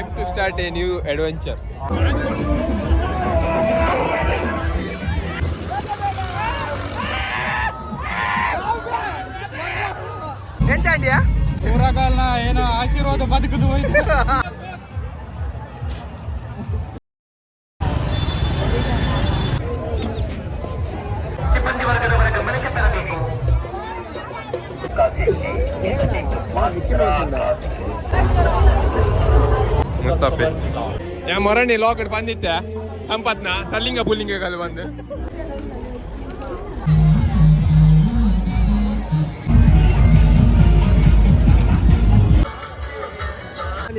Time to start a new adventure. ಎಂತ ಊರಗಾಲ್ನ ಏನೋ ಆಶೀರ್ವಾದ ಬದುಕದು ಹೋಯ್ತು. ಸಿಬ್ಬಂದಿ ವರ್ಗದವರ ಗಮನಕ್ಕೆ ತರಬೇಕು. ಮುಸ್ತಫೆ ಯಾ ಮೊರಣಿ ಲಾಕೆಟ್ ಬಂದಿತ್ತೆ ಸಂಪತ್ನ ಸಲ್ಲಿಂಗ ಪುಲ್ಲಿಂಗಗಳು ಬಂದು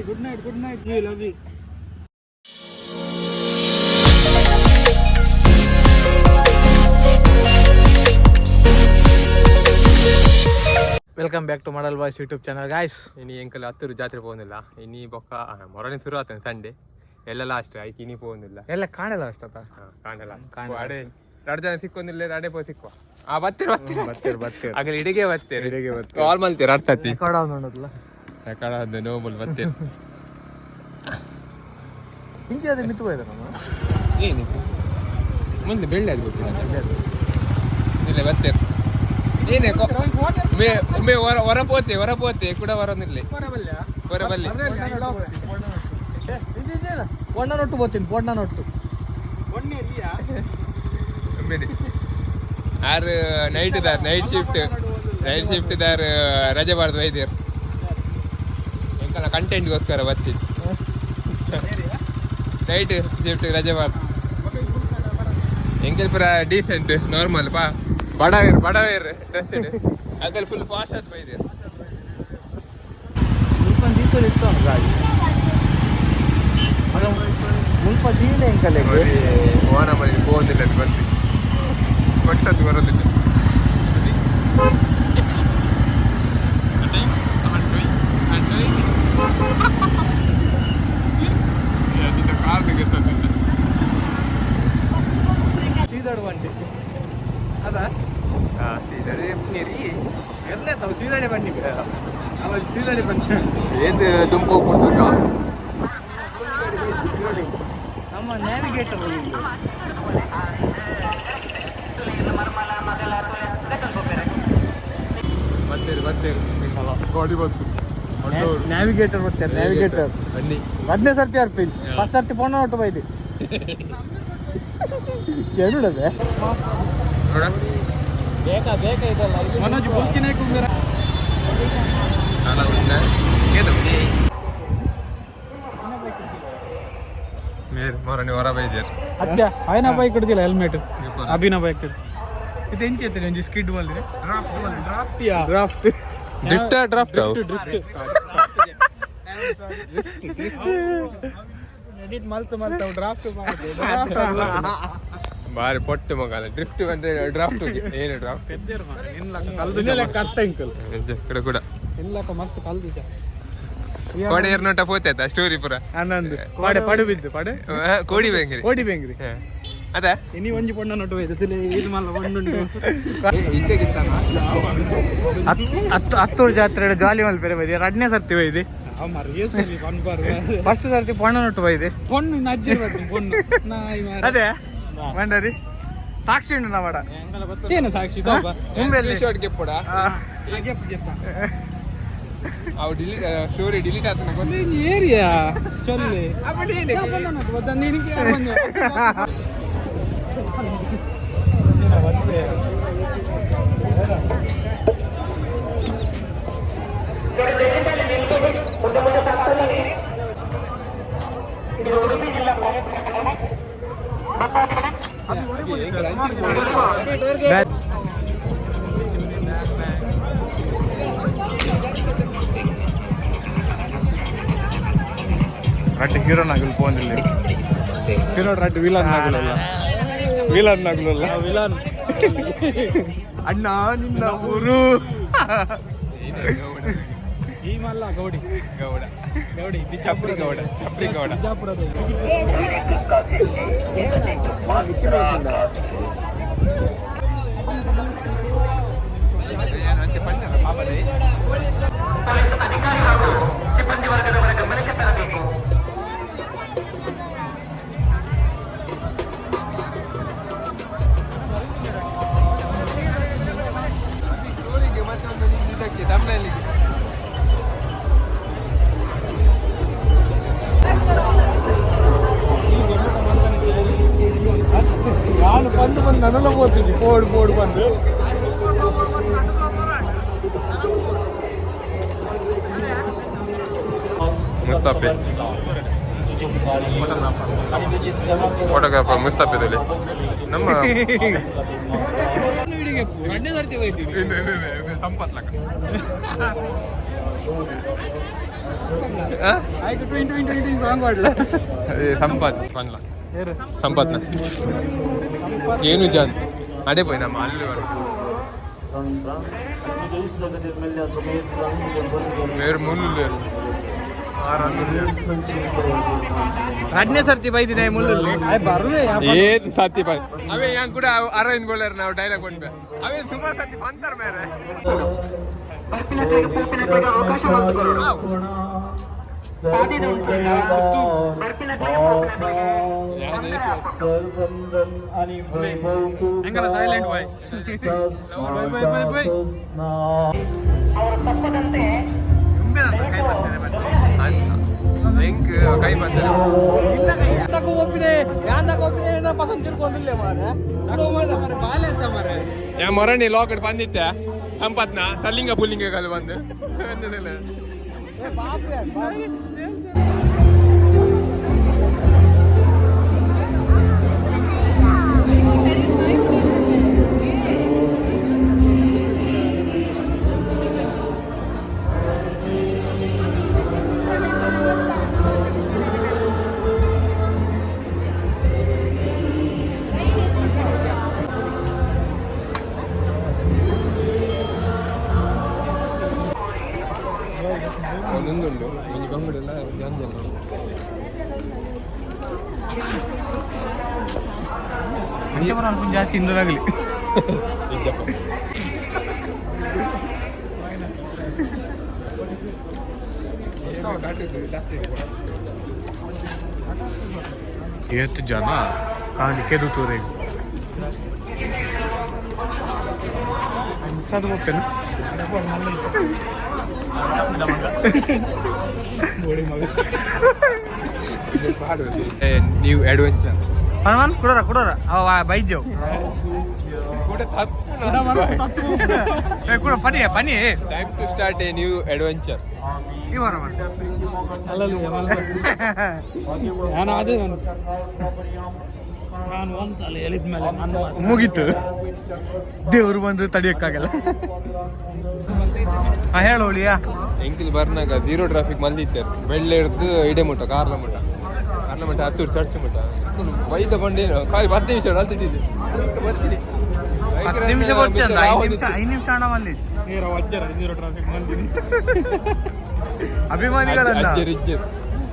good night we love you. Welcome back to model boys YouTube channel guys. ಇನಿ ಎಂಕಲ್ ಹತ್ತೂರು ಜಾತ್ರೆ പോകുന്നിಲ್ಲ ಇನಿ ಬೊಕ್ಕ ಮೊರಣಿ ಶುರು ಆತನ ಸಂಡೆ ಎಲ್ಲ ಲಾಸ್ಟ್ ಆಯ್ತು ಇನಿ പോകുന്നിಲ್ಲ ಎಲ್ಲ ಕಾಣಲ್ಲ ಅಷ್ಟತ್ತ ಕಾಣಲ್ಲ ಅಡೆ 2 ಜನ ಸಿಕ್ಕೊಂದಿಲ್ಲ ಅಡೆ ಪೋ ಸಿಕ್ಕುವ ಆ ಬತ್ತೇರು ಆಗಲಿ ಇಡಿಗೆ ಬತ್ತೇರು ಕಾಲ್ ಮಲ್ತೀರ ಅರ್ಥತಿ ರೆಕಾರ್ಡ್ ಆವ್ ನೋಡೋದಲ್ಲ ರೆಕಾರ್ಡ್ ಆದ ನೋಬಲ್ ಬತ್ತೇರು ಹಿಂಗೆ ಅದು ಮಿತ್ತು ಹೋಯ್ತು ನಮ್ಮ ಏನಿತ್ತು ಮುಂದೆ ಬೆಳ್ಳಿ ಅದು ಗೊತ್ತಿಲ್ಲ ಇಲ್ಲ ಬತ್ತೇರು ಏನೇ ಒಮ್ಮೆ ಹೊರಪೋತೆ ಕೂಡ ಬರೋದಿಲ್ಲ ಹೊರಬಲ್ಲಿ ಪೊಣ್ಣನೊಟ್ಟು ಬೋತೀನಿ ಪೊಣ್ಣನೊಟ್ಟು ಆರು ನೈಟ್ ಶಿಫ್ಟ್ ದಾರ್ ರಜೆ ಬಾರ್ದು ವೈದ್ಯರು ಎಂಕಲ್ಲ ಕಂಟೆಂಟ್ಗೋಸ್ಕರ ಬರ್ತೀನಿ ನೈಟ್ ಶಿಫ್ಟ್ ರಜೆ ಬಾರ್ದು ಎಂಕಲ್ ಪುರ ಡೀಸೆಂಟ್ ನಾರ್ಮಲ್ ಪಾ ಬಡವೇರ್ ಡ್ರೆಸ್ ಅದ್ರಲ್ಲಿ ಫುಲ್ ಫಾಸ್ಟ್ ಆಗಿ ಬೈದಿರು ಇತ್ತು ಗಾಡಿ ಮುಲ್ಪ ದೀನೆ ಎಂಕಲೆ ಓನ ಮನೆ ಹೋಗೋದಿಲ್ಲ ಅದು ಬರ್ತಿ ಕೊಟ್ಟದ್ದು ಬರೋದಿಲ್ಲ ಕಾರ್ನಿಗೆ ಸೀದಾಡುವಂತೆ ಅದ ಸೀದಡೆ ನೀರಿ ಎಲ್ಲ ತಾವು ಸೀದಾಡೆ ಬನ್ನಿ ಅವಾಗ ಸೀದಾಡೆ ಬನ್ನಿ ಏದು ದುಂಪು ಕೊಡ್ಬೇಕ ನಮ್ಮ ನ್ಯಾವಿಗೇಟರ್ ಬರ್ತೇವೆ ಗಾಡಿ ಬಂತು ನ್ಯಾವಿಗೇಟರ್ ಬರ್ತಾರೆ ನ್ಯಾವಿಗೇಟರ್ ಬನ್ನಿ 15 ಸರ್ತಿ ಅರ್ಪಿಲ್ ಫಸ್ಟ್ ಸರ್ತಿ ಪೊಣ್ಣ ಒಟ್ಟು ಬೈದು ಕೇಳುಡದೆ ನೋಡ ಬೇಕಾ ಇದಲ್ಲ ಮನೋಜ್ ಬುಕ್ಕಿನ ಕುಂಗರ ಅಲ್ಲ ಉಂಟೆ ಏನು ಮೇರ್ ಮೊರಣಿ ಹೊರ ಬೈದ್ಯಾರ ಅತ್ಯ ಆಯ್ನ ಬೈಕ್ ಹಿಡ್ದಿಲ್ಲ ಹೆಲ್ಮೆಟ್ ಅಭಿನ ಬೈಕ್ ಇದು ಎಂಚೈತೆ ಒಂಜಿ ಸ್ಕಿಡ್ ಬಲ್ರಿ ಡ್ರಾಫ್ಟ್ ಡ್ರಾಫ್ಟ್ ಎಡಿಟ್ ಮಲ್ತು ಡ್ರಾಫ್ಟ್ ಬಾರಿ ಪೊಟ್ಟು ಮಗಲ್ಲ ಡ್ರಿಫ್ಟ್ ಅಂದ್ರೆ ಡ್ರಾಫ್ಟ್ ಏನು ಡ್ರಾಫ್ಟ್ ಕಡೆ ಕೂಡ ಇಲ್ಲಕ ಮಸ್ತ್ ಕಲ್ದಿಜ ಕೋಡೆ ಏರ್ನೋಟ ಪೋತೈತ ಸ್ಟೋರಿ ಪುರ ಆನಂದ್ ಪಾಡೆ ಪಡು ಬಿದ್ದು ಪಾಡೆ ಕೋಡಿ ಬೆಂಗ್ರಿ ಅದ ಇನಿ ಒಂಜಿ ಪೊಣ್ಣ ನೋಟು ಹೋಯ್ತು ಇದು ಮಲ್ಲ ಒಂದುಂಟು ಹತ್ತೂರು ಜಾತ್ರೆ ಗಾಲಿ ಮಲ್ ಬೇರೆ ಬೈದೆ 2ನೇ ಸರ್ತಿ ಹೋಯ್ದೆ ಫಸ್ಟ್ ಸರ್ತಿ ಪೊಣ್ಣ ನೋಟು ಹೋಯ್ದೆ ಪೊಣ್ಣು ನಜ್ಜಿ ಪೊಣ್ಣು ಅದೇ ಮಂಡರಿ ಸಾಕ್ಷಿ ಉಂಟು ನಮ್ಮಡ ಏನು ಸಾಕ್ಷಿ ಮುಂಬೈಲಿ ಶಾರ್ಟ್ ಗೆಪ್ಪಡ ಅವು ಡಿಲೀಟ್ ಸ್ಟೋರಿ ಡಿಲೀಟ್ ಆತನ ಏರಿಯಾ ಚೊಲ್ಲಿ ರಡ್ಡು ಹೀರೋ ನಗಲು ಫೋನಲ್ಲಿ ಹೀರೋ ರಡ್ಡು ವಿಲನ್ ನಗಲಲ್ಲ ವಿಲನ್ ಅಣ್ಣ ನಿನ್ನ ಊರು ಈ ಮಲ್ಲ ಗೌಡಿ ಚಪ್ರಿ ಗೌಡ ಬಿಜಾಪುರದ ಅಧಿಕಾರಿ ಹಾಗೂ ಸಿಬ್ಬಂದಿ ವರ್ಗದವರ ಗಮನಕ್ಕೆ ತರಬೇಕು. ನನ್ನೆಲ್ಲ ಓದ್ತಿದ್ವಿ ಪೋಡ್ ಬಂದು ಮುಸ್ತಫೆ ಫೋಟೋಗ್ರಾಫರ್ ಮುಸ್ತಫೆದಲ್ಲಿ ನಮ್ಮ ಸಂಪತ್ ಲಕ್ಕ ಆಯ್ತು 2020 ಸಾಂಗ್ ಮಾಡಲ ಸಂಪತ್ ಪನ್ಲ ಸಂಪತ್ನ ಏನು ಜಾನ್ ಅಡೆ ಪೋಯ್ ನಮ್ಮ ಅಲ್ಲಿ ಬೇರೆ ಮುಳ್ಳು ಎರಡನೇ ಸರ್ತಿ ಬೈದಿದೆ ಮುಳ್ಳುಲ್ಲಿ ಬರ್ಲೇ ಏನ್ ಸತಿ ಬೈ ಅವೇ ಹೆಂಗ್ ಕೂಡ ಅರವಿಂದ್ ಬೋಲರ್ ನಾವು ಡೈಲಾಗ್ ಕೊಂಡ್ಬೆ ಅವೇ ಸುಮಾರು ಸತಿ ಬಂತಾರ ಬೇರೆ ಅವಕಾಶ ಹೆಂಗಲ್ಲ ಸೈಲೆಂಟ್ ಬಾಯ್ ಅವರು ತಪ್ಪದಂತೆ ಕೈ ಬಂದ ಒಪ್ಪಿದೆ ಪಸಂದ್ ತಿರ್ಕೊಂಡಿಲ್ಲ ಮಾರೆ ಬಾಲೆ ಅಂತ ಮಾರೆ ಯಾ ಮೊರಣಿ ಲಾಕೆಟ್ ಬಂದಿತ್ತೆ ಸಂಪತ್ನ ಸಲ್ಲಿಂಗ ಪುಲ್ಲಿಂಗಗಳು ಬಂದು ಒಂದೊಂದುಂಡು ಒಂದು ಬಂಗುಡೆಲ್ಲ ಜಾಂಜಲ್ ಜಾಸ್ತಿ ಹಿಂದೂರಾಗಲಿ ಎಷ್ಟು ಜನ ಕಾಣಲಿಕ್ಕೆ ತೂರೆ ಸದು ಹೋಗ್ತೇನೆ ನ್ಯೂ ಅಡ್ವೆಂಚರ್ ಹನುಮಾನ್ ಕುಡೋರ ಅವ ಬೈಜವ್ ಕೂಡ ಪನಿ ಪನಿ time to start a new adventure ನಾನು ಒಂದ್ಸಲ ಹೇಳಿದ್ಮೇಲೆ ಮುಗೀತು ದೇವ್ರು ಬಂದು ತಡಿಯಕ್ಕಾಗಲ್ಲ ಹೇಳೋಳಿಯಾ ಎಂಕಿಲ್ ಬರ್ನಾಗ ಜೀರೋ ಟ್ರಾಫಿಕ್ ಮಂದಿತ್ತೆ ಬೆಳ್ಳೆ ಹಿಡ್ದು ಇಡೆ ಮುಟ್ಟ ಕಾರ್ಲ ಮುಟ್ಟ ಹತ್ತೂರು ಚರ್ಚ್ ಮುಟ್ಟ ಬೈ ತಗೊಂಡೇನು ಖಾಲಿ 10 ನಿಮಿಷ ಬರ್ತೀನಿ 10 ನಿಮಿಷ ಬರ್ತೀನಿ 5 ನಿಮಿಷ ಹಣ ಮಂದಿ ನೀರ ವಜ್ಜರ ಜೀರೋ ಟ್ರಾಫಿಕ್ ಮಂದಿನಿ ಅಭಿಮಾನಿಗಳಲ್ಲ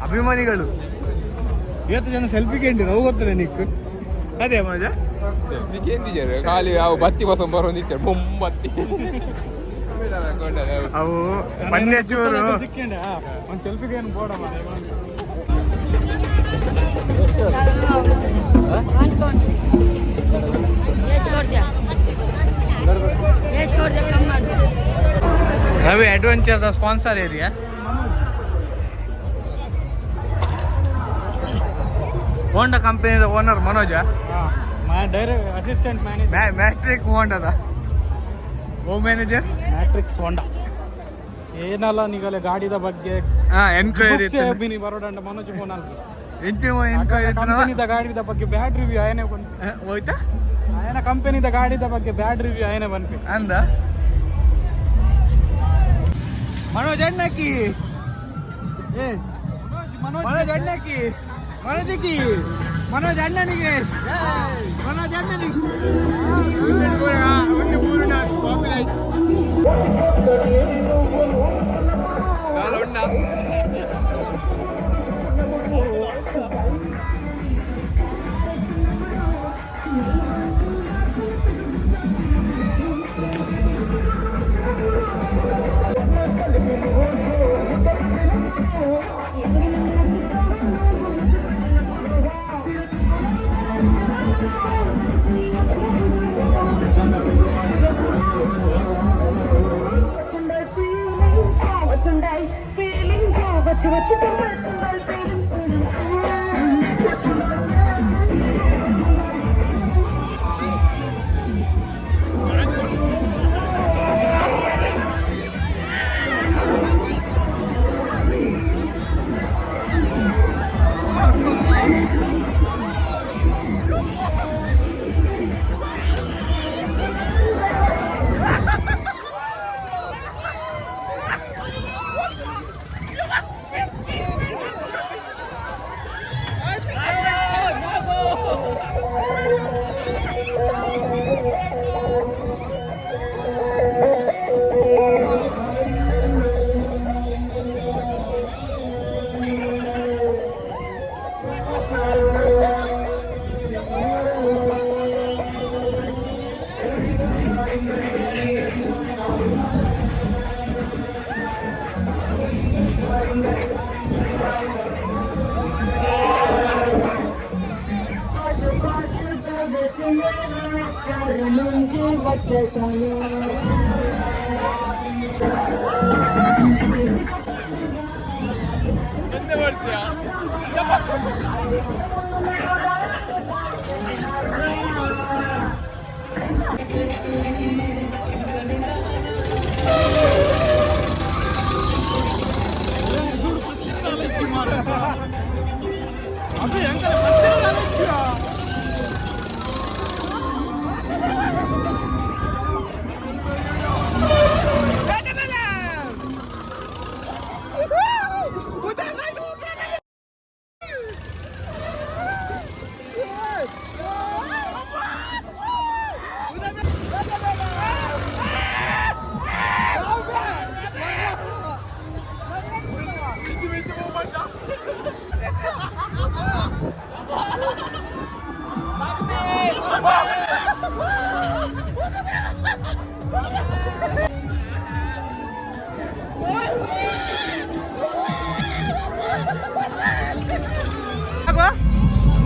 ಅಭಿಮಾನಿಗಳು ಇವತ್ತು ಜನ ಸೆಲ್ಫಿಗೆ ಎಂಡಿ ನಾವು ಗೊತ್ತಿಲ್ಲ ನಿಕ್ಕು ಅದೇ ಮಜಾ ಸೆಲ್ಫಿಗೆ ಎಂದಿದ್ದಾರೆ ಖಾಲಿ ಅವು ಬತ್ತಿ ಬಸ ಬರೋದಿತ್ತೆ ಬೊಂಬತ್ತಿ ಅವು ಪನ್ನೆ ಚೂರು ಒಂದು ಸೆಲ್ಫಿಗೆ ಏನು ಬೋಡ ರವಿ ಅಡ್ವೆಂಚರ್ ದ ಸ್ಪಾನ್ಸರ್ ಏರಿಯಾ ಹೋಂಡಾ ಕಂಪನಿದ ಓನರ್ ಮನೋಜ ಡೈರೆಕ್ಟ್ ಅಸಿಸ್ಟೆಂಟ್ ಮ್ಯಾನೇಜರ್ ಮ್ಯಾಟ್ರಿಕ್ ಹೋಂಡಾದ ಹೋಮ್ ಮ್ಯಾನೇಜರ್ ಮ್ಯಾಟ್ರಿಕ್ಸ್ ಹೋಂಡಾ ಏನಲ್ಲ ನಿಗಲೆ ಗಾಡಿದ ಬಗ್ಗೆ ಎನ್ಕ್ವೈರಿ ಬರೋಡಂಡ ಮನೋಜ್ ಫೋನ್ ಕಂಪನಿದ ಗಾಡಿದ ಬಗ್ಗೆ ಬ್ಯಾಡ್ ರಿವ್ಯೂ ಆಯನೆ ಹೋಯ್ತಾ ಆಯನ ಕಂಪನಿದ ಗಾಡಿದ ಬಗ್ಗೆ ಬ್ಯಾಡ್ ರಿವ್ಯೂ ಆಯನೆ ಬಂದ್ವಿ ಅಂದ ಮನೋಜ್ ಅಣ್ಣಕ್ಕಿ ಮನೋಜ್ ಅಣ್ಣಕ್ಕಿ ಮನೋಜಿಕ್ಕಿ ಮನೋಜ್ ಅಣ್ಣನಿಗೆ ಮನೋಜ್ ಅಣ್ಣನಿಗೆ ಒಂದು ಪೂರ್ಣ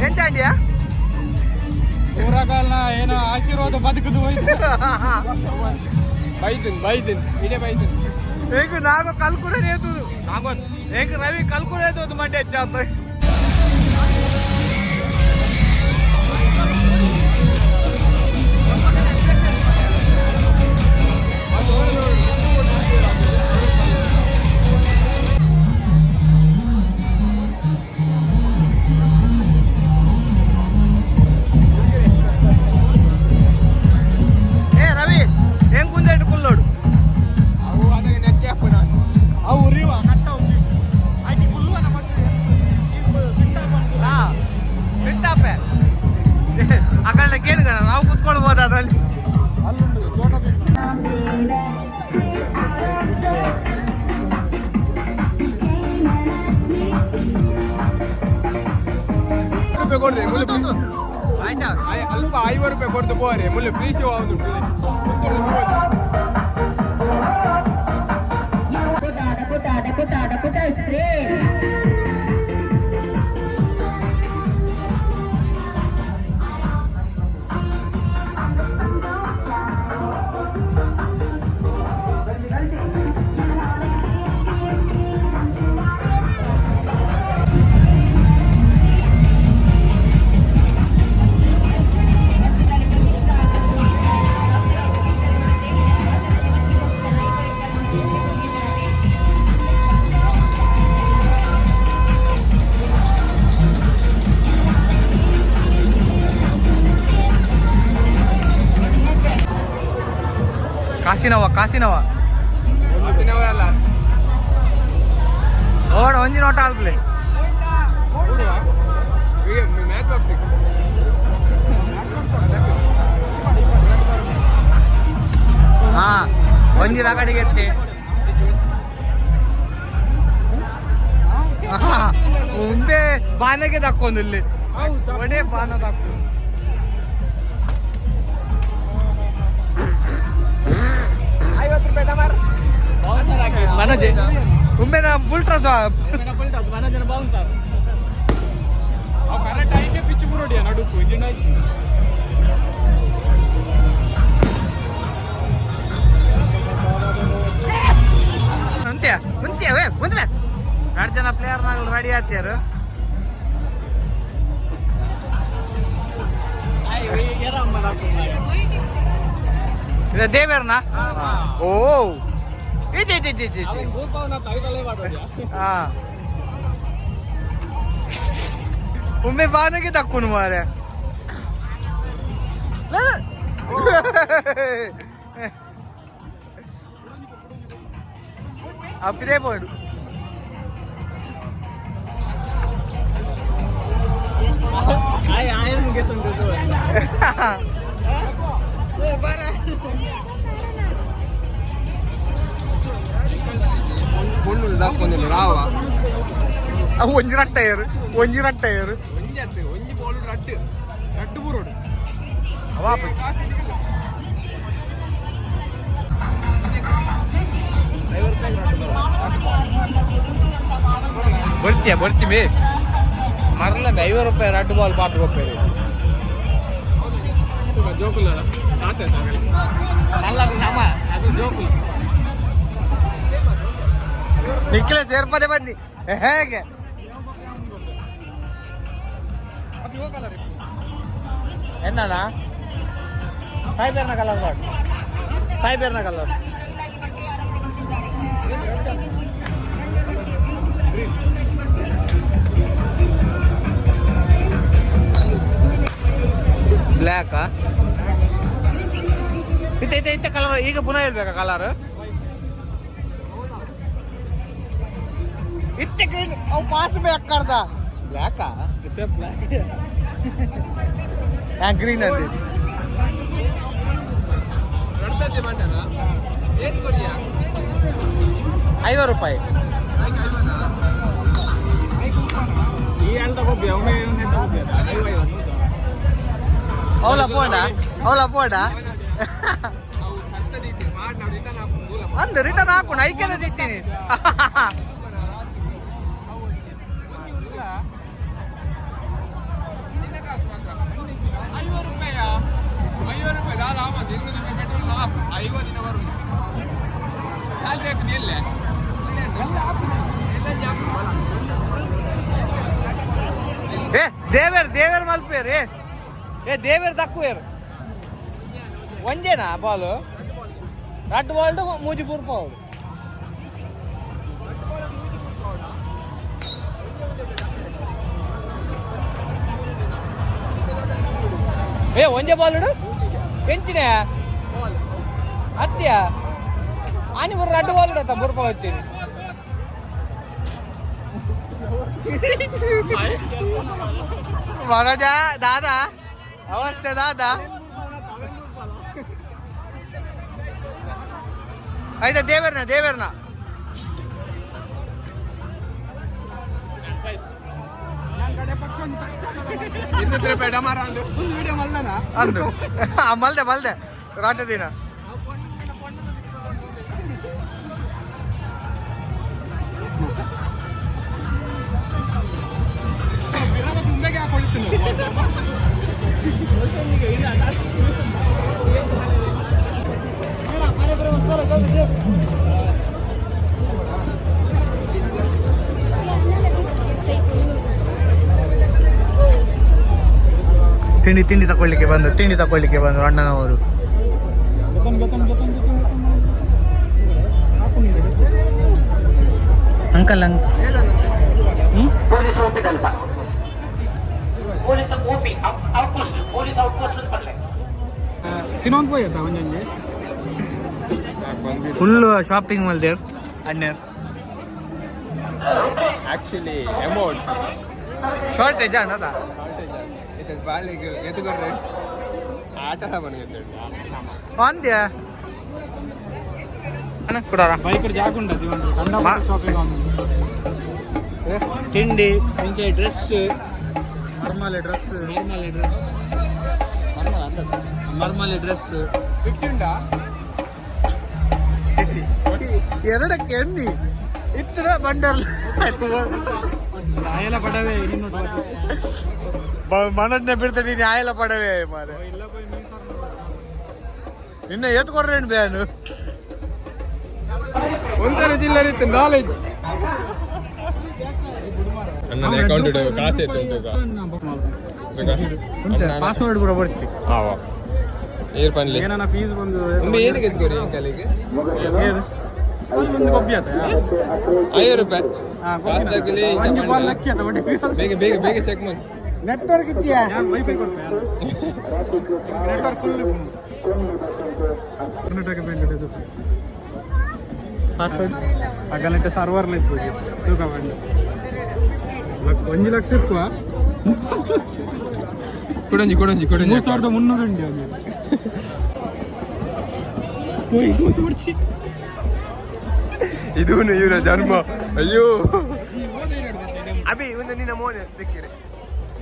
ಎಂತ ಅಂಡಿಯಾ ಊರಗಲ್ನ ಏನೋ ಆಶೀರ್ವಾದ ಬದುಕದು ಹೋಯ್ತು ಬೈದಿನ್ ಇಡೇ ಬೈದಿನ್ ಹೇಗೆ ನಾಗೋ ಕಲ್ಕುರೆ ನೇತು ನಾಗೋ ಹೇಗೆ ರವಿ ಕಲ್ಕುರೆ ನೇತು ಮಂಡ್ಯ ಚಾಪ ನಾವು ಕುತ್ಕೊಳ್ಬೋದು ಅದರಲ್ಲಿ ರೂಪಾಯಿ ಕೊಡ್ರಿ ಆಯ್ತಾ ಅಲ್ಪ 5 ರೂಪಾಯಿ ಕೊಡ್ತು ಬೋರೆ ಮುಳ್ಳು ಪ್ಲೀಸ್ ಸ್ಪ್ರೇ ಕಾಸಿನವ ಅಲ್ಲ ಓಡ ಒಂಜಿ ನೋಟ ಆಲ್ಪ್ಲೆ ಮ್ಯಾಚ್ ಬಾಕ್ಸ್ ಹಾ ಒಂಜಿ ಕಡೆಗೆ ಎತ್ತಿ ಮುಂದೆ ಬಾನೆಗೆ ದಕ್ಕೊಂದು ಇಲ್ಲಿ ಒಡೆ ಬಾನ ದಕ್ಕು ಉಮ್ಮೆನ ಬುಲ್ಟ್ರಸ್ ಕರೆಕ್ಟ್ ಆಯ್ಕೆ ಪಿಚ್ಚು ಬುರೋಡಿಯ ನಡುಕು ಇಂಜಿನ್ ಆಯ್ತು ಮುಂತ್ಯವೇ ಮುಂದೆ 2 ಜನ ಪ್ಲೇಯರ್ನಾಗ ರೆಡಿ ಆಗ್ತಿಯಾರು ಇದು ದೇವೇರ್ನ ಓ ಹಾ ಒಮ್ಮೆ ಬಾನಗೆ ತಕ್ಕೊಂಡು ಮಾರೆ ಅಪ್ಪಿದೆ ಬೋರ್ಡು பொண்ணு தாக்கொಂದಿಲ್ಲ ರಾವ ಒಂಜಿ ರಟ್ಟೆಯರು ಒಂಜಿ ಬೋಲು ರಟ್ಟು ಬುರೋಡು ಬರ್ತಿ ಬೇ ಮರಲ 50 ರೂಪಾಯಿ ರಟ್ಟು ಬಾಲ್ ಪಾತ್ರ ಹೋಗ್ತಾರೆ ಜೋಕುಲ ಆಸೆ ಅದು ಜೋಕುಲ ನಿಖಿಲ ಸೇರ್ಪಡೆ ಬನ್ನಿ ಹೇಗೆ ಎನ್ನಲ್ಲ ಸಾಯಿಬೇರ್ನ ಕಲರ್ ಮಾಡಿ ಸಾಯಿಬೇರ್ನ ಕಲರ್ ಬ್ಲ್ಯಾಕಾ ಇತ್ತ ಕಲರ್ ಈಗ ಪುನಃ ಹೇಳ್ಬೇಕಾ ಕಲರ್ ಇತ್ತೆ ಗ್ರೀನ್ ಅವು ಪಾಸ್ ಬೇಕಾರ್ದ ಬ್ಲ್ಯಾಕಾ ಗ್ರೀನ್ ಅಂದಿ 50 ರೂಪಾಯಿ ಅವಳ ಪೋಡ ಅಂದು ರಿಟರ್ನ್ ಹಾಕೊಂಡು ಐಕೆಲ್ಲ ತಿಂತೀನಿ ದೇವೇರ್ ಮಲ್ಪೇರ್ ದೇವೇರ್ ತಕ್ಕುವೇರು ಒಂದೇನಾ ಬಾಲು ರಡ್ ಬಾಲ್ಡ್ ಮೂಜಿಪುರ್ ಪೌಡ್ ಒಂದೇ ಬಾಲ್ ಎಂಚಿನ ಹತ್ಯ ಆನಿ ಬರ ರಡ್ ಬಾಲ್ ಇಡತ್ತ ಬುರ್ಪ ಹೋಗ್ತೀನಿ ಮನೋಜ ದಾದಾ ಅವಸ್ಥೆ ದಾದಾ ಆಯ್ತಾ ದೇವೇರ್ನ ಅಂದು ಮಲ್ದೆ ರಾಟ ದಿನ ತಿಂಡಿ ತಕೊಳ್ಳಿಕ್ಕೆ ಬಂದು ಅಣ್ಣನವರು ಅಂಕಲ್ पोलीस ओपी दलता पोलीस ओपी आउटपोस्ट पडले ತಿನ್ನೊಂದು ಹೋಯ್ತಾ ಒಂದೊಂದು ಫುಲ್ ಶಾಪಿಂಗ್ ಮಲ್ದೇವ್ ಅಣ್ಣರ್ ಆಕ್ಚುಲಿ ಅಮೌಂಟ್ ಶಾರ್ಟೇಜ್ ಅಣ್ಣದ ಬಾಲಿಗೆ ಎದುಗೊರ್ರೆ ಆಟ ಮನೆಗೆ ಅಂದ್ಯಾ ಅಣ್ಣ ಕೊಡಾರ ಬೈಕರ್ ಜಾಗುಂಡ ಶಾಪಿಂಗ್ ತಿಂಡಿ ಮುಂಚೆ dress normal dress normal dress 50 ಉಂಟಾ ಎರಡಕ್ಕೆ ಎಣ್ಣಿ ಇತ್ತರ ಬಂಡಲ್ ಆಯಲ ಪಡವೆ ಮನನ್ನೇ ಬಿಡ್ತಾನೆ ನೀನು ಆಯಲ ಪಡವೆ ಮಾರೆ ನಿನ್ನ ಎತ್ಕೊಡ್ರೆ ಬೇನು ಒಂಥರ ಜಿಲ್ಲೆ ಇತ್ತು ನಾಲೆಜ್ ನನ್ನ ಅಕೌಂಟ್ ಕಾಸು ಉಂಟು ಪಾಸ್ವರ್ಡ್ ಕೂಡ ಬರ್ತಿ ಏರ್ ಪನ್ಲಿ ಏನಾನ ಫೀಸ್ ಬಂದು ಒಮ್ಮೆ ಏನಕ್ಕೆ ಎತ್ಕೋರಿ ಅಂಕಲಿಗೆ ಒಂದು ಕೊಬ್ಬಿ ಆತ 5 ರೂಪಾಯಿ ಬೇಗ ಬೇಗ ಚೆಕ್ ಮಾಡಿ ನೆಟ್ವರ್ಕ್ ಇದೆಯಾ ವೈಫೈ ಕೊಡ್ತೇನೆ network full Karnataka bank password ಅಗಲಂటే ಸರ್ವರ್ಲ ಇತ್ತು ತೂಕ ಬಂದು 1 ಲಕ್ಷ ಇತ್ತು ಕೊಡಂಜಿ 3300 ಉಂಟು ಇದು ಇವರ ಜನ್ಮ ಅಯ್ಯೋ ಅಭಿ ಒಂದು ನಿನ್ನ ಮೋನೆ ದಿಕ್ಕಿರೆ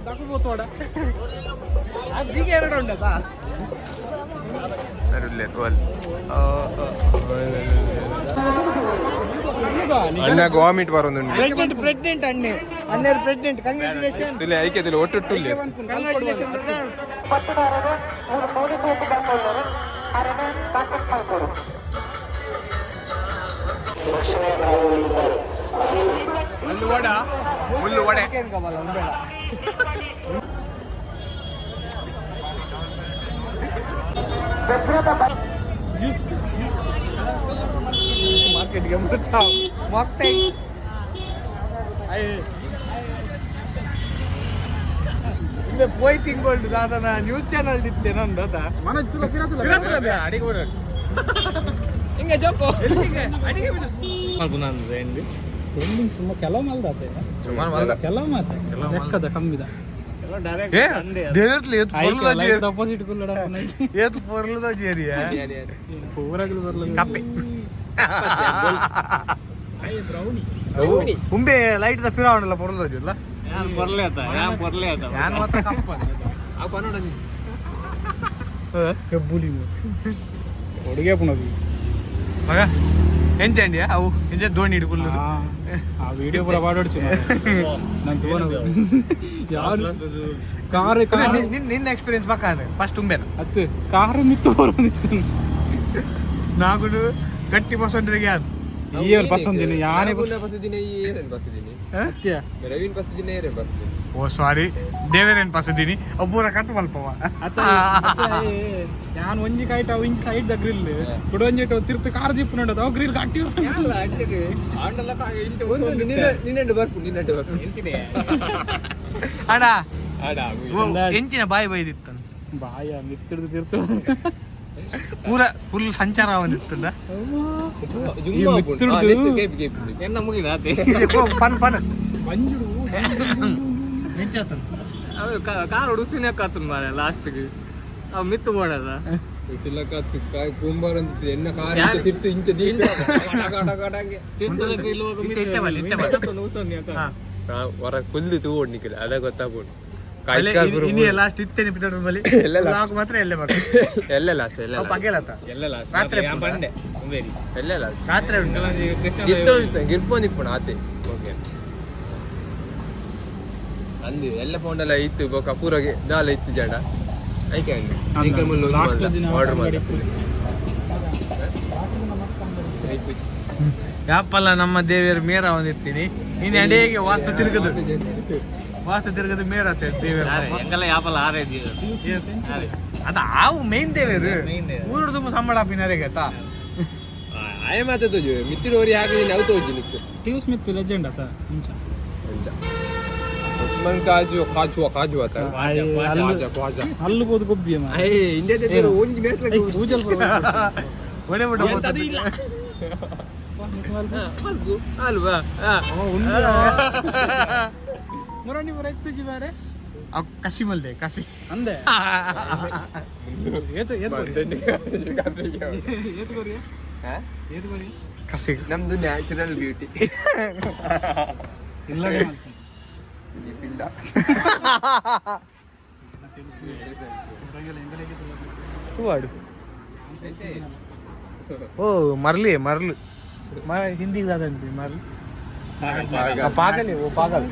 ತಗೋಬೋತೋಡ ಅದೀಗ ಎರಡು ಉಂಟಾ ಅರುಳ್ಳೆ ಕೋಲ್ ಅಣ್ಣಗೆ ವಾಮಿಟ್ ಬರೋದುಂಟು ಪ್ರೆಗ್ನೆಂಟ್ ಅಣ್ಣೆ ಅನ್ನೇರು ಪ್ರೆಗ್ನೆಂಟ್ ಕಂಗ್ರಾಚುಲೇಷನ್ ತುಲೆ ಐಕ್ಯದಲ್ಲಿ ಒಟ್ಟುಟ್ಟುಲ್ಲಿ ಕಂಗ್ರಾಚುಲೇಷನ್ ಬ್ರದರ್ ಪಟ್ಟಣಾರರು 3 ಕೋಟಿ ರೂಪಾಯಿ ಬಂದವರು ಅರಣ್ಯ ಕಾಂಗ್ರೆಸ್ ಮಾಡ್ಕೊಡು ಮುಳ್ಳು ವಡೆ ಮಾರ್ಕೆಟ್ಗೆ ಮೊಟ್ಟೆ ಹಿಂದೆ ಪೋಯ್ ತಿಂಗಳು ದಾದನ ನ್ಯೂಸ್ ಚಾನಲ್ ಇತ್ತೆ ನಂದು ಅದ ಮನ ಚುಲ ಅಡಿಗೆ ಹಿಂಗೆ ಜೋಕು ಸುಮ್ಮ ಕೆಲವು ಮಲ್ದಾತೆ ಕೆಲವು ಮಾತೆ ಲೆಕ್ಕದ ಕಮ್ಮಿದ ಅಪೋಸಿಟ್ ಏತ್ ಪೊರ್ಲದ ಜೇರಿಯ ಪೂರಗಳು ಬರ್ಲ ಕಪ್ಪೆ ಹುಂಬೆ ಲೈಟ್ ದ ಪಿರಾವಣಲ್ಲ ಪೊರ್ಲದ ಜಲ್ಲ ಯಾನ್ ಮಾತ್ರ ಕಪ್ಪ ಹೆಬ್ಬುಲಿ ಹುಡುಗೆ ಪುನಃ ಮಗ ಎಂಚಂಡಿ ಅವು ಎಂಚ ಧೋನಿ ಹಿಡ್ಕೊಳ್ಳು ಆ ವಿಡಿಯೋ ಪೂರ ಪಾಡೋಡ್ಚು ನಾನು ತಗೊಂಡು ಕಾರ್ ನಿನ್ನ ಎಕ್ಸ್ಪೀರಿಯನ್ಸ್ ಪಕ್ಕ ಫಸ್ಟ್ ತುಂಬೇನ ಅತ್ತು ಕಾರ್ ನಿತ್ತು ಬರೋದಿತ್ತು ನಾಗುಡು ಗಟ್ಟಿ ಪಸಂದ್ರಿಗೆ ಯಾರು ಈ ಪಸಂದಿನಿ ಯಾನೇ ಬಸ್ಸಿದ್ದೀನಿ ಏನೇನು ಬಸ್ಸಿದ್ದೀನಿ ಸತ್ಯ ರವೀನ್ ಬಸ್ಸಿದ್ದೀನಿ ಏನೇನು ಬಸ್ಸಿದ್ದೀನಿ ಓ ಸಾರಿ ದೇವೇರೇನ್ ಪಸದಿನಿ ಒಬ್ಬರ ಕಟ್ಟು ಮಲ್ಪವ ഞാൻ ಒಂಜಿ ಕಾಯ್ಟ ಒಂಜಿ ಸೈಡ್ ದ ಗ್ರಿಲ್ ಕುಡೊಂಜೆಟ್ ತಿರ್ತು ಕಾರ್ ಜಿಪ್ ನೋಡೋದು ಅವ್ ಗ್ರಿಲ್ ಕಟ್ಟಿ ನಿನ್ನಂಡು ಬರ್ಪು ಅಡ ಎಂಚಿನ ಬಾಯಿ ಬೈದಿತ್ತ ಬಾಯ ಮಿತ್ತಿಡ್ದು ತಿರ್ತು ಪೂರ ಫುಲ್ ಸಂಚಾರ ಅವನಿತ್ತಲ್ಲ ಎನ್ನ ಮುಗಿದ ಪನ್ ಪನ್ ಮಂಜುಡು ಕಾರ್ ಹುಡುಸಿನ ಕಾತನ್ ಮಾರ ಲಾಸ್ಟ್ಗೆ ಅವ್ ಮಿತ್ತು ಮಾಡೋದ ಕುಂಬಾರ ಎನ್ನ ಕಾರ್ ತಿರ್ತು ಇಂಚ ಹೊರ ಕುಲ್ದು ತೂ ಓಡ್ನಿಕ್ಕಿಲ್ಲ ಅದ ಗೊತ್ತಾಗ್ಬೋದು ಲಾಸ್ಟ್ ಇತ್ತೇನೆ ಬಲಿ ಮಾತ್ರ ಎಲ್ಲೇ ಎಲ್ಲ ಲಾಸ್ಟ್ ಎಲ್ಲ ಎಲ್ಲ ಲಾಸ್ಟ್ ರಾತ್ರಿ ಬಂಡೆ ಎಲ್ಲ ಲಾಸ್ಟ್ ರಾತ್ರಿ ಗಿರ್ಪೋನಿಪ್ಪಣ ಆತೆ ಓಕೆ ಅಂದು ಎಲ್ಲ ಫೋನೆಲ್ಲ ಇತ್ತು ಕಪೂರಗೆ ದಾಲ ಇತ್ತು ಜಡ ಐಕೆ ಆರ್ಡರ್ ಮಾಡಿ ಯಾಪಲ್ಲ ನಮ್ಮ ದೇವಿಯರ ಮೇರ ಒಂದಿರ್ತೀನಿ ನೀನು ಅಡಿಗೆ ವಾಸ್ತು ತಿರುಗದು ಮೇರ ದೇವಿಯರ ಅದ ಆವು ಮೇನ್ ದೇವರು ಊರು ತುಂಬ ಸಂಬಳ ಪಿನರಿಗೆ ಆಯ್ತಾ ಆಯ ಮಾತದ್ದು ಮಿತ್ತಿನವರಿ ಹಾಗೆ ನಾವು ತೋಜಿ ನಿಕ್ಕು ಸ್ಟೀವ್ ಸ್ಮಿತ್ ಲೆಜೆಂಡ್ ಆತ ಉಸ್ಮಾನ್ ಕಾಜು ಆತ ಅಲ್ಲು ಬೋದು ಕೊಬ್ಬಿಯ ಇಂಡಿಯಾದ ಒಂಜಿ ಮ್ಯಾಚ್ ಪೂಜಲ್ ಒಡೆ ಬಿಡ ಅಲ್ವಾ ಮುರಾಣಿ ಬರ ಇತ್ತು ಬಾರೆ ಕಸಿ ಮಲ್ದೆ ಕಸಿ ಅಂದೆ ಏತು ಕಸಿ ನಮ್ದು ನ್ಯಾಚುರಲ್ ಬ್ಯೂಟಿ ಇಲ್ಲ ತೂವಾಡು ಓ ಮರ್ಲಿ ಮರ್ಲು ಹಿಂದಿ ಮರ್ಲು ಪಾಗಲಿ ಓ ಪಾಗಲ್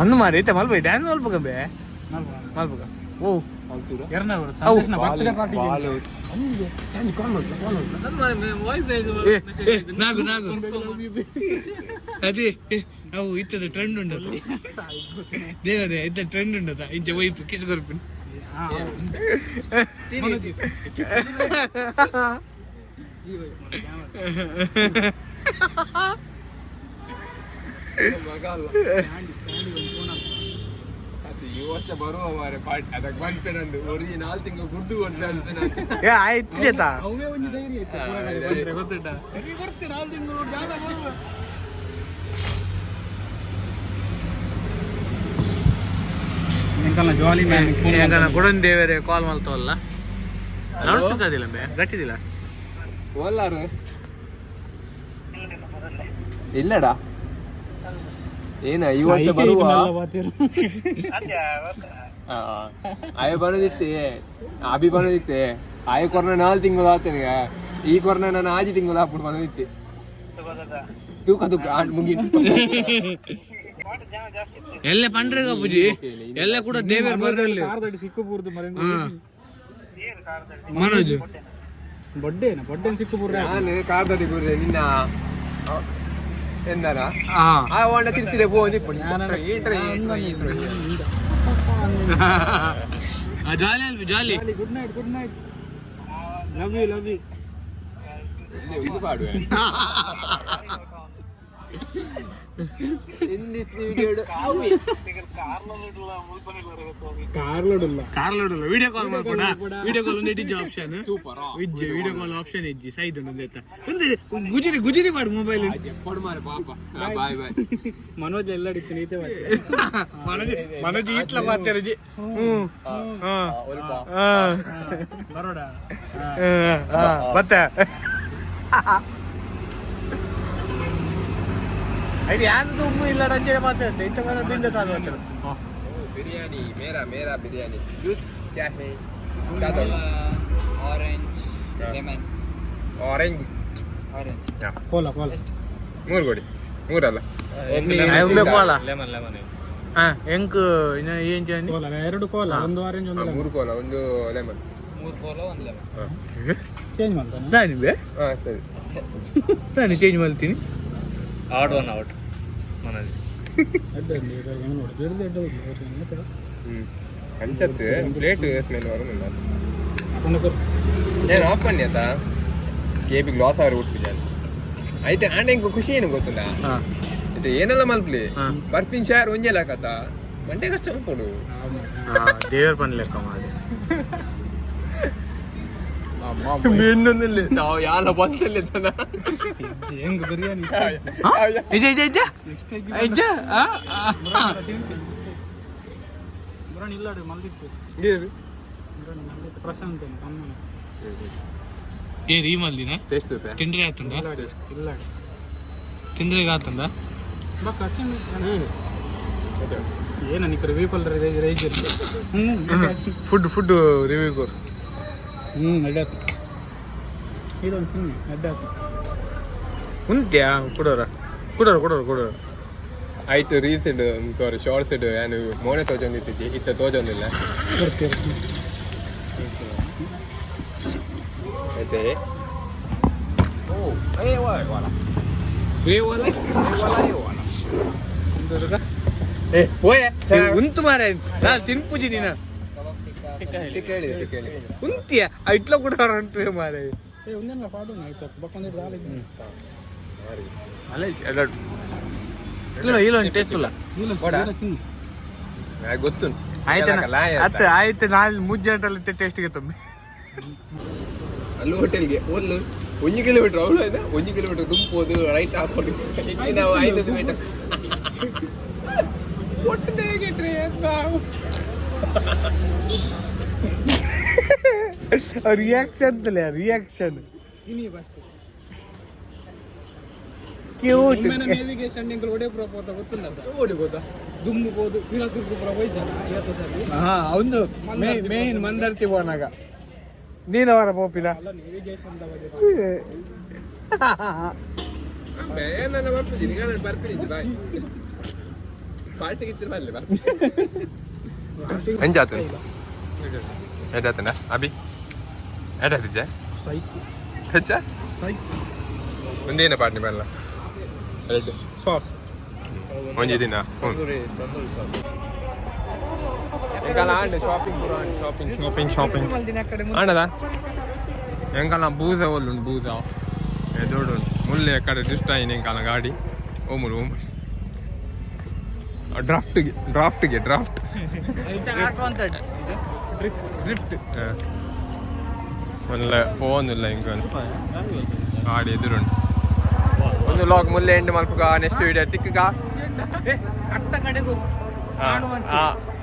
ಅನ್ನು ಮಾರಿ ಐತೆ ಮಲ್ಬೈ ಡ್ಯಾನ್ಸ್ ಮಲ್ಪಕಂಬೆ ಮಲ್ಪಕ ಓ ನಾಗು ನಾಗು ಅದೇ ಅವು ಇತ್ತದ ಟ್ರೆಂಡ್ ಉಂಡದು ದೇವದೇ ಇದ್ದ ಟ್ರೆಂಡ್ ಉಂಡದ ಇಂಚ ವೈಪು ಕಿಸ್ಕೊರ್ಪಿನ ಮಗ ಅಲ್ಲ ಅದು ಈ ವರ್ಷ ಬರುವ ಮಾರೆ ಪಾರ್ಟಿ ಅದಕ್ಕೆ ಬಂತೆ ನಂದು ಒರಿ 4 ತಿಂಗಳು ಗುಡ್ಡು ಕೊಡ್ತೆ ಅಂತ ನಾನು ಏ ಆಯ್ತು ಜೇತಾ ಅವೇ ಒಂದು ಧೈರ್ಯ ಇತ್ತು ಗೊತ್ತಿಟ್ಟ ಬರ್ತೀನಿ 4 ತಿಂಗಳು ಜಾಗ ಬರುವ ಎಂಕಲ್ನ ಜಾಲಿ ಮ್ಯಾನ್ ಎಂಕಲ್ನ ಕೊಡನ್ ದೇವರೇ ಕಾಲ್ ಮಾಡ್ತವಲ್ಲ ನೋಡ್ತಿದ್ದಿಲ್ಲ ಬೇ ಗಟ್ಟಿದಿಲ್ಲ ಓಲಾರು ಇಲ್ಲಡಾ ಏನ ಈ ವರ್ಷ ಬರುವ ಆಯ ಬರೋದಿತ್ತೆ ಅಭಿ ಬರೋದಿತ್ತೆ ಆಯ ಕೊರೋನಾ 4 ತಿಂಗಳು ಆತೇನೆ ಈ ಕೊರೋನಾ ನಾನು 5 ತಿಂಗಳು ಹಾಕ್ಬಿಟ್ಟು ಬರೋದಿತ್ತೆ ತೂಕ ಮುಗಿ ಎಲ್ಲ ಪಂಡ್ರೆಗ ಪೂಜಿ ಎಲ್ಲ ಕೂಡ ದೇವರ ಬರಲಿ ಕಾರ್ದಡಿ ಸಿಕ್ಕುಪುರ್ದು ಮರ ಮನೋಜ್ ಬಡ್ಡೆ ಸಿಕ್ಕುಪುರ ನಾನು ಕಾರ್ದಡಿ ಗುರ್ರೆ ನಿನ್ನ ಎಂದಾರ ಆ ವಾಂಡ ತಿರ್ತಿದೆ ಹೋಗಿ ಜಾಲಿ ಅಲ್ವಿ ಜಾಲಿ ಗುಡ್ ನೈಟ್ ಲವ್ ಯು ಇದು ಪಾಡುವೆ ಕಾರ್ಲೋಡ್ ವಿಡಿಯೋ ಕಾಲ್ ಮಾಡ್ಕೊಡ ವಿಡಿಯೋ ಕಾಲ್ ಒಂದು ಇಟ್ಟಿದ್ದ ಆಪ್ಷನ್ ಇಜ್ಜೆ ವಿಡಿಯೋ ಕಾಲ್ ಆಪ್ಷನ್ ಇಜ್ಜಿ ಸೈದ್ ಒಂದು ಗುಜಿರಿ ಮಾಡು ಮೊಬೈಲ್ ಬಾಯ್ ಬಾಯ್ ಮನೋಜ್ ಎಲ್ಲ ಹಿಡಿತೀನಿ ಈತೆ ಮನೋಜ್ ಈತ್ಲ ಮಾಡ್ತಾರೆ ಜಿ ಬರೋಡ ಮತ್ತೆ ಐದು ಯಾರು ತುಂಬ ಇಲ್ಲ ಅಂಜೇಳಿ ಮಾತಾಡ್ತೆ ಇಂಥ ಮಾತ್ರ ಬಿಂದ ಸಾಲು ಅಂತಾರೆ बिरयानी मेरा बिरयानी जूस क्या है ऑरेंज ಕೋಲಾ ಮೂರು ಕೊಡಿ ಮೂರಲ್ಲ ಕೋಲ ಎಂಕ್ ಏನ್ ಕೋಲಾ 2 ಕೋಲಾ ಒಂದು ಆರೆಂಜ್ ಒಂದು ಮೂರು ಕೋಲ ಒಂದು ಲೆಮನ್ ಚೇಂಜ್ ಮಾಡ್ತಾನೆ ಸರಿ ನಾನು ಚೇಂಜ್ ಮಾಡ್ತೀನಿ ಔಟ್ ಮನೋಜ್ ಅಂಚತ್ತು ಪ್ಲೇಟ್ ಸ್ಮೆಲ್ ಬರೋದಿಲ್ಲ నేను ఆఫ్ పని చేస్తా కేపీకి లాస్ ఆరు కొట్టించాను అయితే అంటే ఇంకో ఖుషి ಏನು ಗೊತ್ತಿಲ್ಲ అయితే ಏನೆಲ್ಲ ಮಲ್ಪಲಿ ಬರ್ತೀನಿ ಶಾರ್ ಒಂಜೆಲ್ಲ ಕಥ ಮಂಡೆ ಕಷ್ಟ ಕೊಡು ದೇವರ ಪನ್ ಲೆಕ್ಕ ಮಾಡಿ ಇನ್ನೊಂದಿಲ್ಲ ನಾವು ಯಾಲ ಬಂದಲ್ಲಿ ಹೆಂಗ್ ಬಿರಿಯಾನಿ ಬರೋಣ ಇಲ್ಲ ಮಲ್ದಿತ್ತು ಪ್ರಶಾಂತ್ ಅಮ್ಮನ ಏ ರೀ ಮಲ್ದಿನ ಟೇಸ್ಟ್ ತಿಂಡ್ರೆ ಆತಂದ ಇಲ್ಲ ತಿಂದ್ರೆಗ ಆತಂದ ಏನ ನಿಕ್ಕ ರಿವ್ಯೂ ರೈಜ್ ಫುಡ್ ರಿವ್ಯೂ ಕೋರ್ ನಡ್ಯಾತ ಇದೊಂದು ತಿನ್ನಿ ನಡ್ಯಾತ ಉಂಟ್ಯಾ ಕೊಡೋರು ಆಯ್ತು ರೀಸೆಂಟ್ ಸಾರಿ ಶಾರ್ಟ್ಸ್ ಏನು ಮೋನೆ ತೋಜೊಂದಿತ್ತು ಇತ್ತ ತೋಜೊಂದಿಲ್ಲ అయితే ಉಂಟು ಮಾರ ನಾನು ತಿನ್ಪುಜಿ ನೀನು ಉಂತಿಯ ಇಟ್ಲ ಕೂಡ ಉಂಟು ಮಾರ ಒಂದೇನ ಪಾಡು ಆಯ್ತು ಬಕ್ಕಂದ್ರೆ ಇಲ್ಲ ಟೇಸ್ಟ್ ಇಲ್ಲ ಗೊತ್ತು ಆಯ್ತು ನಾಳೆ ಮುಂಜಾನೆ ಟೇಸ್ಟ್ಗೆ ತುಂಬಿ ಅಲ್ಲಿ ಹೋಟೆಲ್ಗೆ ಒಂದು 1 ಕಿಲೋಮೀಟರ್ ಅವಳು ಆಯ್ತಾ 1 ಕಿಲೋಮೀಟರ್ ದುಂಪೋದು ರೈಟ್ ಹಾಕೊಂಡು ನಾವು 5 ಮೀಟರ್ ರಿಯಾಕ್ಷನ್ ಕ್ಯೂಟ್ ನೇವಿಗೇಷನ್ ಗೊತ್ತುಂಟಾ ದುಂಬುಬೋದು ಒಂದು ಮೇನ್ ಮಂದರ್ತಿ ಬೋನಾಗ ನೀನವರ ಪೋಪಿನ ಎಂಜಾತ ಏಟಾತನ ಅಭಿ ಏಟಾತಿದ್ಜ ಹೆಚ್ಚ ಒಂದೇನ ಪಾಟ್ನಿ ಬರಲ್ಲ ರೆಡ್ ಸಾಸ್ ಒಂಜಿ ದಿನ ಶಾಪಿಂಗ್ ಆಂಡದ ಎಂಕಲ್ಲ ಬೂಸ ಒಳ್ಳುಂಡು ಬೂಸ ಎದುರು ಮುಲ್ಲೆ ಕಡೆ ಡ್ರಿಫ್ಟ್ ಆಯ್ತು ಕಾಲ ಗಾಡಿ ಓಮುಲು ಓಮುಲು ಡ್ರಾಫ್ಟ್ಗೆ ಡ್ರಾಫ್ಟ್ ಡ್ರಿಫ್ಟ್ ಒಳ್ಳ ಓನಿಲ್ಲ ಹಿಂಗೆ ಗಾಡಿ ಎದುರುಂಟು ಒಂದು log Mullai end ಮಲ್ಪಗ next video ತಿಕ್ಕಗ ಕಟ್ಟ ಕಡೆಗೂ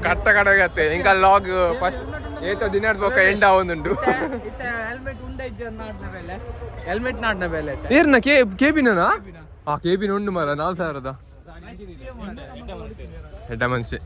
ಕಟ್ಟ ಕಡೆಗತ್ತೆ ఇంకా ಲಾಗ್ ಫಸ್ಟ್ ಏತೋ ದಿನ ಬೊಕ್ಕ ಎಂಡ್ ಆವೊಂದುಂಡು ಹೆಲ್ಮೆಟ್ ಉಂಡೈತೆ ನಾಡ್ನ ಮೇಲೆ ಹೆಲ್ಮೆಟ್ ನಾಡ್ನ ಮೇಲೆ ಏರ್ನ ಕೇಬಿನಾ ಕೇಬಿನ ಉಂಡು ಮರ 4000 ಎಡ್ಡ ಮನ್ಸೆ